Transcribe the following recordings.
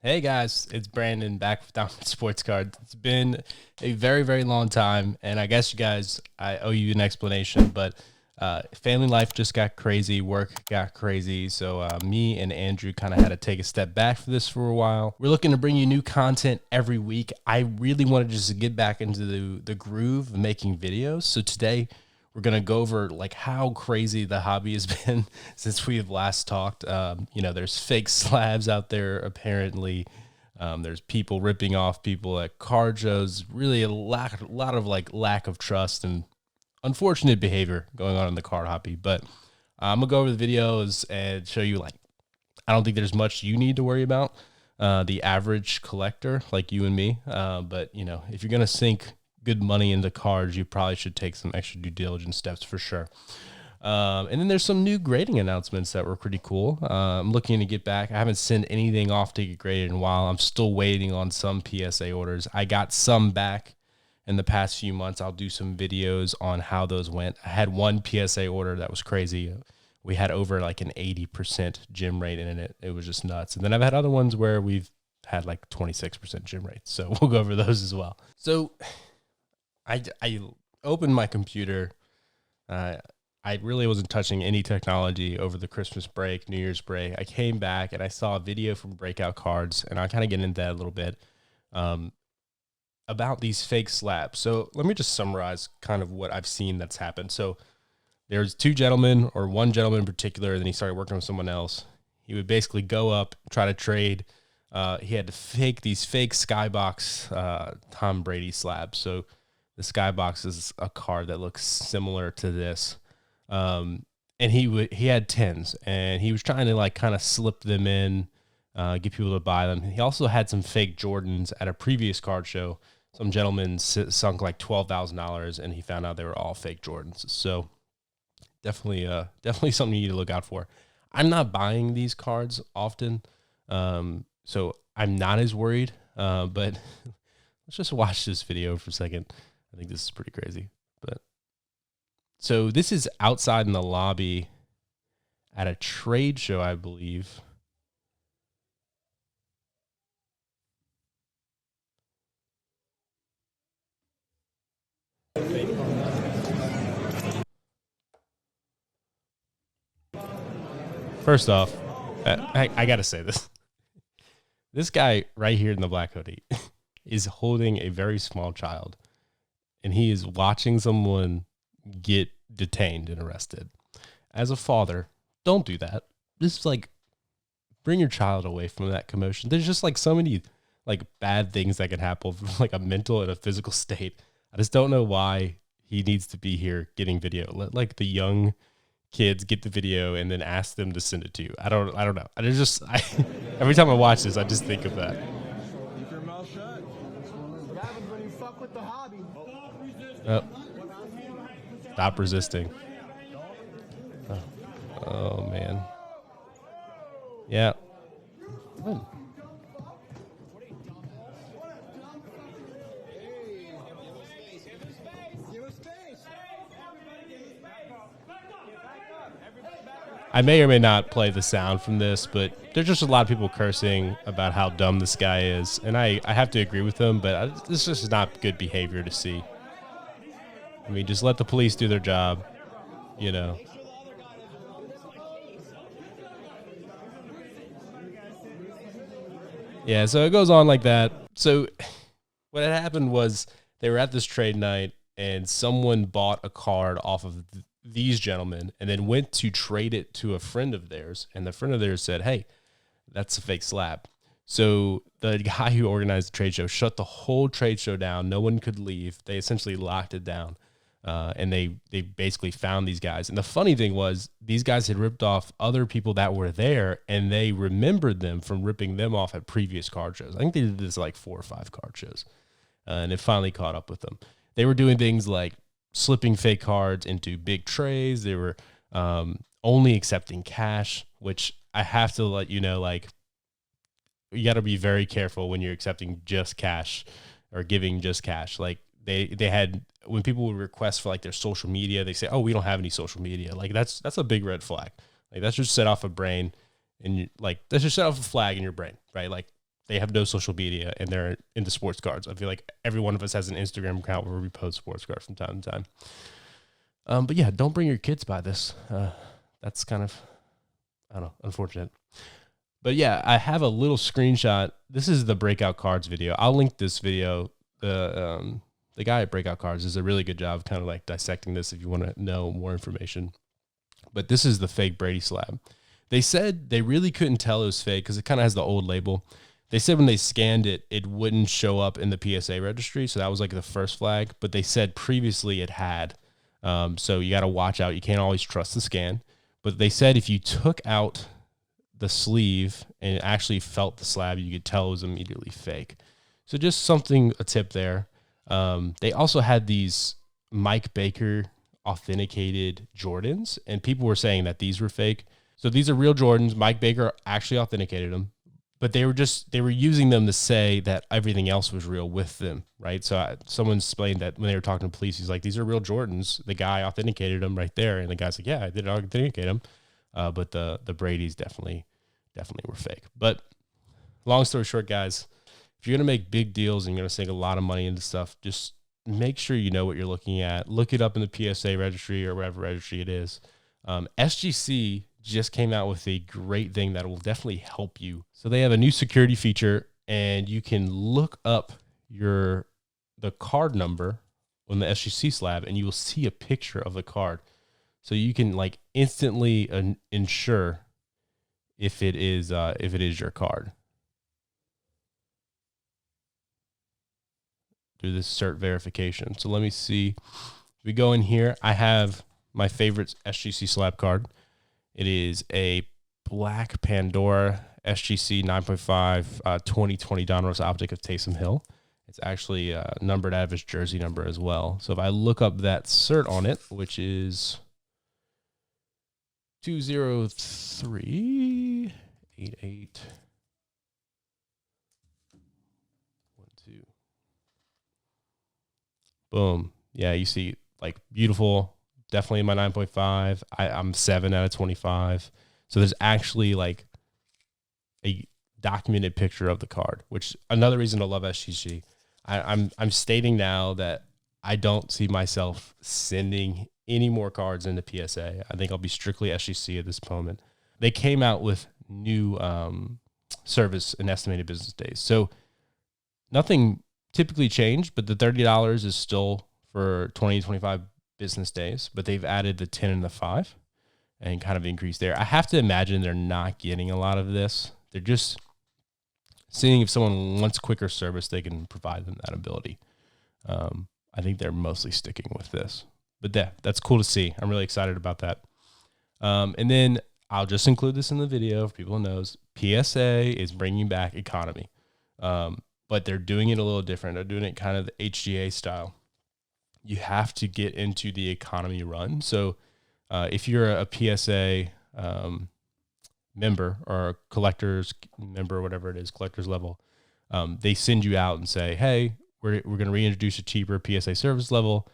Hey guys, it's Brandon back with Dominant Sports Cards. It's been a very, very long time, and I guess you guys, I owe you an explanation, but family life just got crazy, work got crazy, so me and Andrew kind of had to take a step back for this for a while. We're looking to bring you new content every week. I really wanted just to get back into the groove of making videos, so today we're going to go over like how crazy the hobby has been since we have last talked. There's fake slabs out there, apparently. There's people ripping off people at card shows. Really a lot of lack of trust and unfortunate behavior going on in the card hobby. But I'm going to go over the videos and show you, I don't think there's much you need to worry about. The average collector like you and me. But if you're going to sink good money into cards, you probably should take some extra due diligence steps for sure. And then there's some new grading announcements that were pretty cool. I'm looking to get back. I haven't sent anything off to get graded in a while. I'm still waiting on some PSA orders. I got some back in the past few months. I'll do some videos on how those went. I had one PSA order that was crazy. We had over like an 80% gem rate in it. It was just nuts. And then I've had other ones where we've had like 26% gem rate. So we'll go over those as well. So I opened my computer. I really wasn't touching any technology over the Christmas break, New Year's break. I came back and I saw a video from Breakout Cards, and I'll kind of get into that a little bit, about these fake slabs. So let me just summarize kind of what I've seen that's happened. So there's two gentlemen, or one gentleman in particular, and then he started working with someone else. He would basically go up, try to trade. He had to fake these fake Skybox Tom Brady slabs. So the Skybox is a card that looks similar to this. And he had 10s, and he was trying to kind of slip them in, get people to buy them. He also had some fake Jordans at a previous card show. Some gentleman sunk like $12,000, and he found out they were all fake Jordans. So definitely something you need to look out for. I'm not buying these cards often, so I'm not as worried, but let's just watch this video for a second. I think this is pretty crazy. But so this is outside in the lobby at a trade show, I believe. First off, I got to say this. This guy right here in the black hoodie is holding a very small child, and he is watching someone get detained and arrested. As a father, don't do that. Just bring your child away from that commotion. There's just so many bad things that could happen from a mental and a physical state. I just don't know why he needs to be here getting video. Let the young kids get the video and then ask them to send it to you. I don't know. Every time I watch this, I just think of that. Keep your mouth shut. What happens when you fuck with the hobby? Stop resisting. Oh man. Yeah. Good. I may or may not play the sound from this, but there's just a lot of people cursing about how dumb this guy is. And I have to agree with them, but this is just not good behavior to see. I mean, just let the police do their job, Yeah, so it goes on like that. So what had happened was they were at this trade night, and someone bought a card off of these gentlemen and then went to trade it to a friend of theirs. And the friend of theirs said, hey, that's a fake slab. So the guy who organized the trade show shut the whole trade show down. No one could leave. They essentially locked it down. And they basically found these guys. And the funny thing was, these guys had ripped off other people that were there, and they remembered them from ripping them off at previous card shows. I think they did this 4 or 5 card shows. And it finally caught up with them. They were doing things like slipping fake cards into big trays. They were only accepting cash, which I have to let you know, you got to be very careful when you're accepting just cash or giving just cash. They had, when people would request for their social media, they say, oh, we don't have any social media. That's a big red flag. That should set off a brain, and that should set off a flag in your brain, right? they have no social media and they're into sports cards. I feel like every one of us has an Instagram account where we post sports cards from time to time. But yeah, don't bring your kids by this. That's kind of, I don't know, unfortunate. But yeah, I have a little screenshot. This is the Breakout Cards video. I'll link this video. The guy at Breakout Cards does a really good job of kind of like dissecting this if you want to know more information. But this is the fake Brady slab. They said they really couldn't tell it was fake because it kind of has the old label. They said when they scanned it, it wouldn't show up in the PSA registry. So that was like the first flag. But they said previously it had. So you got to watch out. You can't always trust the scan. But they said if you took out the sleeve and actually felt the slab, you could tell it was immediately fake. So just a tip there. They also had these Mike Baker authenticated Jordans, and people were saying that these were fake. So these are real Jordans. Mike Baker actually authenticated them, but they were using them to say that everything else was real with them, right? So someone explained that when they were talking to police, he's like, these are real Jordans. The guy authenticated them right there. And the guy's like, yeah, I did authenticate them. But the Brady's definitely were fake. But long story short, guys, if you're going to make big deals and you're going to sink a lot of money into stuff, just make sure you know what you're looking at. Look it up in the PSA registry or whatever registry it is. SGC just came out with a great thing that will definitely help you. So they have a new security feature, and you can look up the card number on the SGC slab, and you will see a picture of the card. So you can like instantly ensure if it is your card. Do this cert verification. So let me see. We go in here. I have my favorite SGC slab card. It is a black Pandora SGC 9.5 2020 Donruss optic of Taysom Hill. It's actually numbered out of his jersey number as well. So if I look up that cert on it, which is 2038812. Boom. Yeah, you see, like, beautiful. Definitely in my 9.5. I'm 7 out of 25. So there's actually like a documented picture of the card, which another reason to love SGC. I'm stating now that I don't see myself sending any more cards into PSA. I think I'll be strictly SGC at this moment. They came out with new service and estimated business days. So nothing typically changed, but the $30 is still for 20 to 25 business days, but they've added the 10 and the 5 and kind of increased there. I have to imagine they're not getting a lot of this. They're just seeing if someone wants quicker service, they can provide them that ability. I think they're mostly sticking with this, but that's cool to see. I'm really excited about that. And then I'll just include this in the video for people who knows. PSA is bringing back economy, but they're doing it a little different. They're doing it kind of the HGA style. You have to get into the economy run. So if you're a PSA member or a collector's member, whatever it is, collector's level, they send you out and say, hey, we're going to reintroduce a cheaper PSA service level,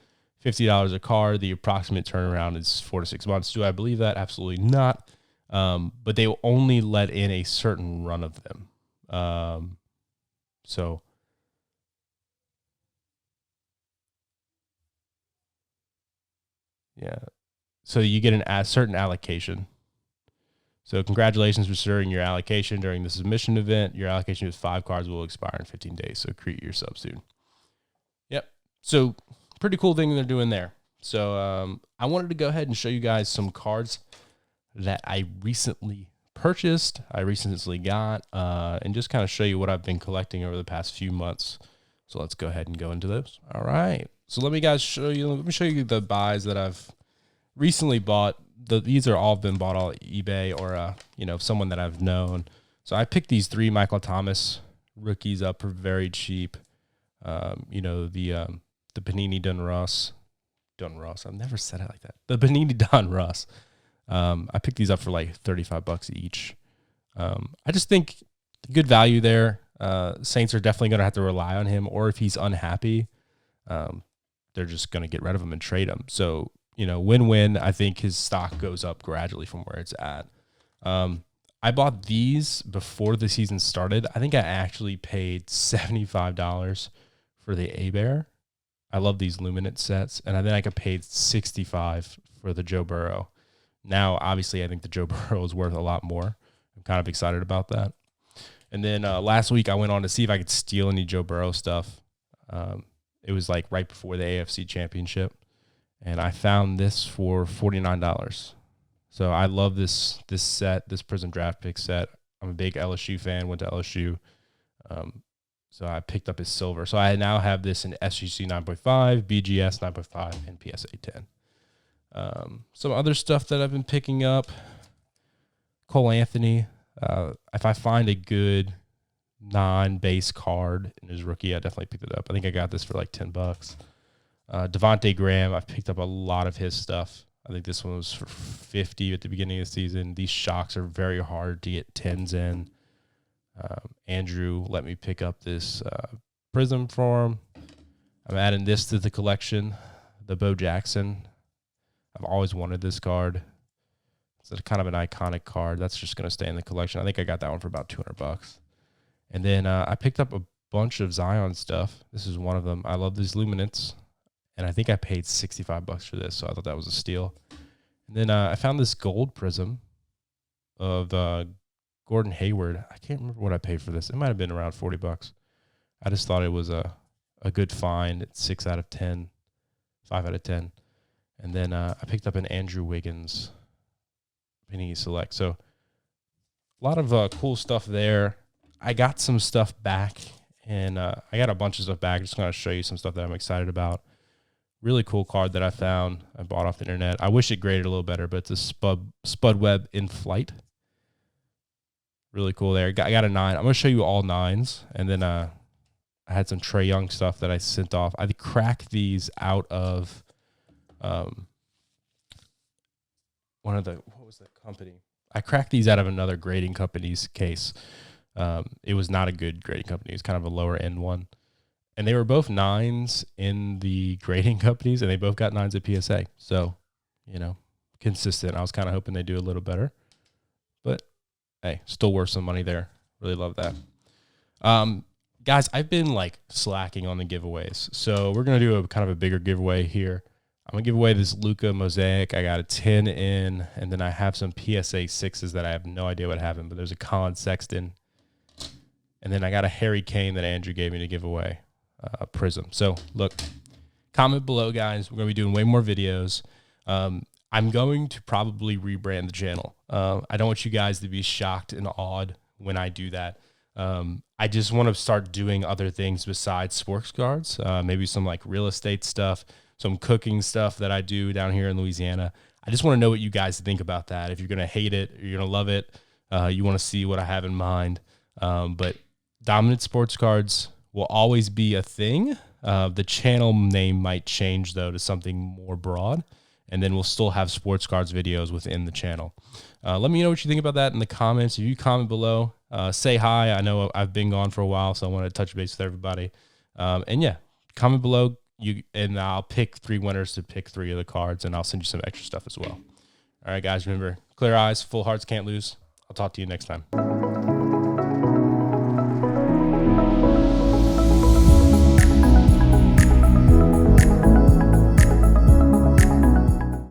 $50 a card. The approximate turnaround is 4 to 6 months. Do I believe that? Absolutely not. But they will only let in a certain run of them. Yeah. So you get a certain allocation. So congratulations for securing your allocation during the submission event. Your allocation with 5 cards will expire in 15 days. So create your sub soon. Yep. So pretty cool thing they're doing there. So I wanted to go ahead and show you guys some cards that I recently purchased, I recently got, and just kind of show you what I've been collecting over the past few months. So let's go ahead and go into those. All right. So let me show you the buys that I've recently bought. These are all been bought on eBay or someone that I've known. So I picked these 3 Michael Thomas rookies up for very cheap. The Panini Donruss. I've never said it like that. The Panini Donruss. I picked these up for like $35 each. I just think good value there. Saints are definitely going to have to rely on him, or if he's unhappy, they're just going to get rid of him and trade him. So, win-win. I think his stock goes up gradually from where it's at. I bought these before the season started. I think I actually paid $75 for the A-Bear. I love these Luminance sets. And then I paid $65 for the Joe Burrow. Now, obviously, I think the Joe Burrow is worth a lot more. I'm kind of excited about that. And then last week, I went on to see if I could steal any Joe Burrow stuff. It was like right before the AFC Championship. And I found this for $49. So I love this set, this Prizm Draft Pick set. I'm a big LSU fan, went to LSU. So I picked up his silver. So I now have this in SGC 9.5, BGS 9.5, and PSA 10. Some other stuff that I've been picking up. Cole Anthony. If I find a good non-base card in his rookie, I definitely picked it up. I think I got this for like $10. Devontae Graham, I've picked up a lot of his stuff. I think this one was for $50 at the beginning of the season. These shocks are very hard to get 10s in. Andrew let me pick up this Prizm for him. I'm adding this to the collection, the Bo Jackson. I've always wanted this card. It's kind of an iconic card. That's just going to stay in the collection. I think I got that one for about $200. And then I picked up a bunch of Zion stuff. This is one of them. I love these Luminance. And I think I paid $65 for this, so I thought that was a steal. And then I found this Gold Prizm of Gordon Hayward. I can't remember what I paid for this. It might have been around $40. I just thought it was a good find. It's 6 out of 10, 5 out of 10. And then I picked up an Andrew Wiggins Panini Select. So a lot of cool stuff there. I got some stuff back, and I got a bunch of stuff back. I'm just going to show you some stuff that I'm excited about. Really cool card that I found. I bought off the internet. I wish it graded a little better, but it's a Spud Web in flight. Really cool there. I got a 9. I'm going to show you all 9s. And then I had some Trae Young stuff that I sent off. I cracked these out of one of the, what was the company? I cracked these out of another grading company's case. It was not a good grading company. It was kind of a lower end one. And they were both 9s in the grading companies, and they both got 9s at PSA. So, consistent. I was kind of hoping they'd do a little better. But, hey, still worth some money there. Really love that. Guys, I've been, slacking on the giveaways. So we're going to do a kind of a bigger giveaway here. I'm going to give away this Luka Mosaic. I got a 10 in, and then I have some PSA 6s that I have no idea what happened, but there's a Colin Sexton. And then I got a Harry Kane that Andrew gave me to give away. Prizm. So look, comment below, guys. We're going to be doing way more videos. I'm going to probably rebrand the channel. I don't want you guys to be shocked and awed when I do that. I just want to start doing other things besides sports cards, maybe some real estate stuff, some cooking stuff that I do down here in Louisiana. I just want to know what you guys think about that. If you're going to hate it, or you're going to love it, you want to see what I have in mind. But dominant sports cards will always be a thing. The channel name might change, though, to something more broad, and then we'll still have sports cards videos within the channel. Let me know what you think about that in the comments. If you comment below, say hi. I know I've been gone for a while, so I want to touch base with everybody. And yeah, comment below, and I'll pick 3 winners to pick 3 of the cards, and I'll send you some extra stuff as well. All right, guys, remember, clear eyes, full hearts can't lose. I'll talk to you next time.